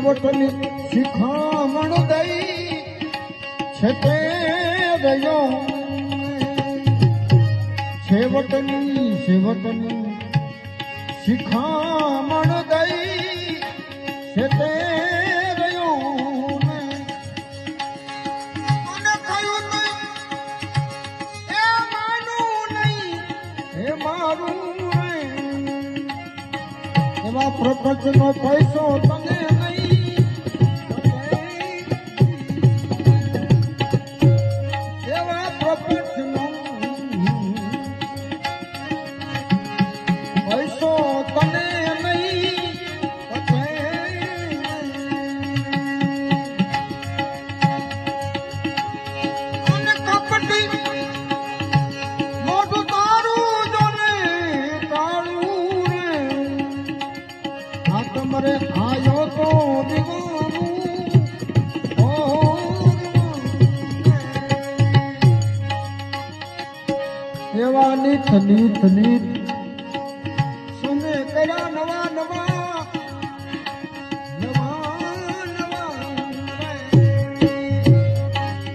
સેવટની શિખામણ દઈ છતે રહ્યો સેવટની શિખામણ દઈ છતે રહ્યો અને કયું નહીં એ માનું નહીં એ મારું નહીં એવા પ્રપંચનો પૈસો તને મરે આયો તો એવા નીત સુને કર્યા નવા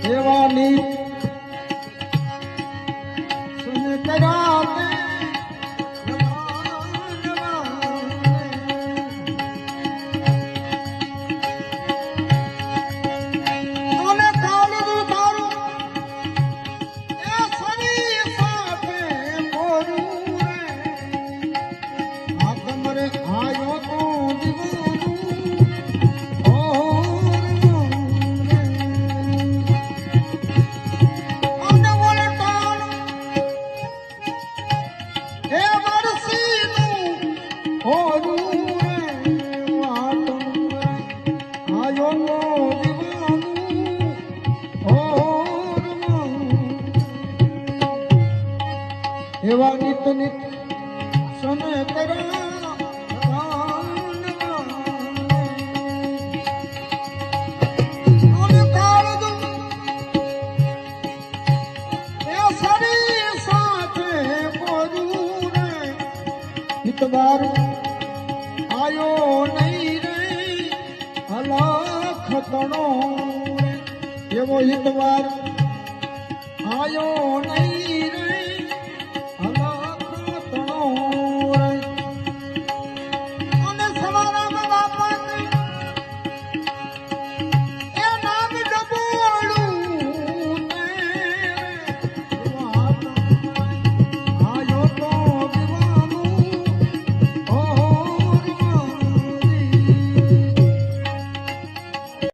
એવા નીત સુને કર્યા એવા નિત સને હિતવાર આયો નહીં રે અલાખ તણો એવો હિતવાર આયો નહીં